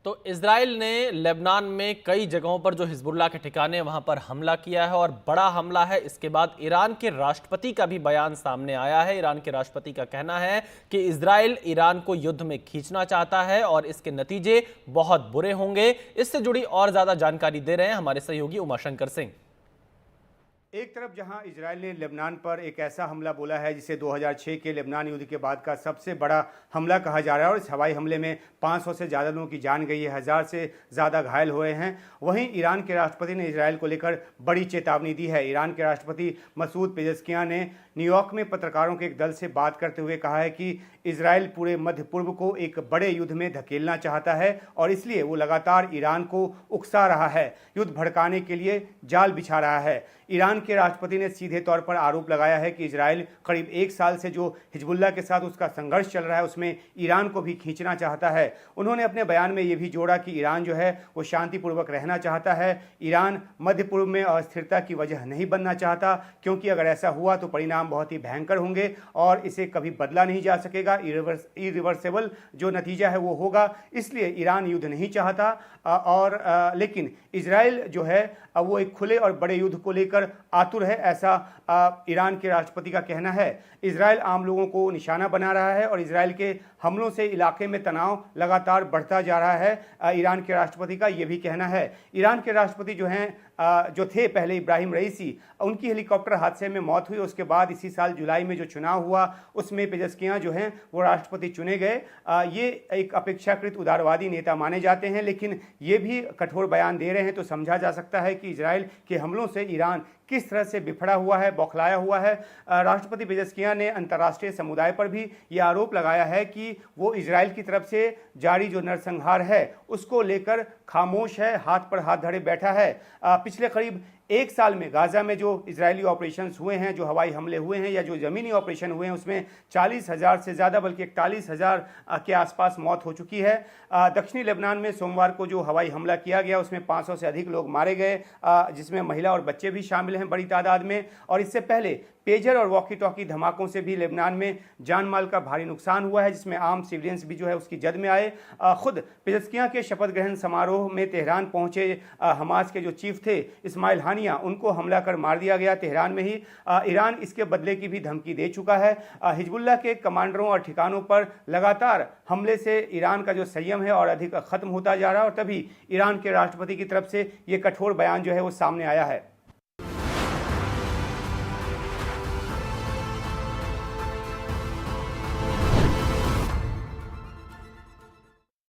तो इजराइल ने लेबनान में कई जगहों पर जो हिजबुल्लाह के ठिकाने वहां पर हमला किया है और बड़ा हमला है। इसके बाद ईरान के राष्ट्रपति का भी बयान सामने आया है। ईरान के राष्ट्रपति का कहना है कि इजराइल ईरान को युद्ध में खींचना चाहता है और इसके नतीजे बहुत बुरे होंगे। इससे जुड़ी और ज्यादा जानकारी दे रहे हैं हमारे सहयोगी उमाशंकर सिंह। एक तरफ जहां इजराइल ने लेबनान पर एक ऐसा हमला बोला है जिसे 2006 के लेबनान युद्ध के बाद का सबसे बड़ा हमला कहा जा रहा है और इस हवाई हमले में 500 से ज़्यादा लोगों की जान गई है, 1000 से ज़्यादा घायल हुए हैं। वहीं ईरान के राष्ट्रपति ने इजराइल को लेकर बड़ी चेतावनी दी है। ईरान के राष्ट्रपति मसूद पेजेस्कियान ने न्यूयॉर्क में पत्रकारों के एक दल से बात करते हुए कहा है कि इजराइल पूरे मध्य पूर्व को एक बड़े युद्ध में धकेलना चाहता है और इसलिए वो लगातार ईरान को उकसा रहा है, युद्ध भड़काने के लिए जाल बिछा रहा है। ईरान के राष्ट्रपति ने सीधे तौर पर आरोप लगाया है कि इजराइल करीब 1 साल से जो हिजबुल्लाह के साथ उसका संघर्ष चल रहा है उसमें ईरान को भी खींचना चाहता है। उन्होंने अपने बयान में ये भी जोड़ा कि ईरान जो है वो शांतिपूर्वक रहना चाहता है। ईरान मध्य पूर्व में अस्थिरता की वजह नहीं बनना चाहता, क्योंकि अगर ऐसा हुआ तो परिणाम बहुत ही भयंकर होंगे और इसे कभी बदला नहीं जा सकेगा। इरिवर्सेबल जो नतीजा है वो होगा। इसलिए ईरान युद्ध नहीं चाहता लेकिन इजराइल जो है वो एक खुले और बड़े युद्ध को लेकर आतुर है, ऐसा ईरान के राष्ट्रपति का कहना है। इजराइल आम लोगों को निशाना बना रहा है और इजराइल के हमलों से इलाके में तनाव लगातार बढ़ता जा रहा है। ईरान के राष्ट्रपति का यह भी कहना है। ईरान के राष्ट्रपति जो थे पहले इब्राहिम रईसी, उनकी हेलीकॉप्टर हादसे में मौत हुई। उसके बाद इसी साल जुलाई में जो चुनाव हुआ उसमें पेजेस्कियां जो हैं वो राष्ट्रपति चुने गए। ये एक अपेक्षाकृत उदारवादी नेता माने जाते हैं, लेकिन ये भी कठोर बयान दे रहे हैं तो समझा जा सकता है कि इजराइल के हमलों से ईरान किस तरह से बिफड़ा हुआ है, बौखलाया हुआ है। राष्ट्रपति पेजेस्कियां ने अंतर्राष्ट्रीय समुदाय पर भी ये आरोप लगाया है कि वो इजराइल की तरफ से जारी जो नरसंहार है उसको लेकर खामोश है, हाथ पर हाथ धरे बैठा है। पिछले करीब 1 साल में गाजा में जो इजरायली ऑपरेशंस हुए हैं, जो हवाई हमले हुए हैं या जो ज़मीनी ऑपरेशन हुए हैं, उसमें 40,000 से ज़्यादा बल्कि 41,000 के आसपास मौत हो चुकी है। दक्षिणी लेबनान में सोमवार को जो हवाई हमला किया गया उसमें 500 से अधिक लोग मारे गए, जिसमें महिला और बच्चे भी शामिल हैं बड़ी तादाद में। और इससे पहले पेजर और वॉकी टॉकी धमाकों से भी लेबनान में जान माल का भारी नुकसान हुआ है, जिसमें आम सिविलियंस भी जो है उसकी जद में आए। खुद पेजेस्कियां के शपथ ग्रहण समारोह में तेहरान पहुंचे हमास के जो चीफ थे इस्माइल हानिया, उनको हमला कर मार दिया गया तेहरान में ही। ईरान इसके बदले की भी धमकी दे चुका है। हिजबुल्लाह के कमांडरों और ठिकानों पर लगातार हमले से ईरान का जो संयम है और अधिक खत्म होता जा रहा है और तभी ईरान के राष्ट्रपति की तरफ से ये कठोर बयान जो है वो सामने आया है।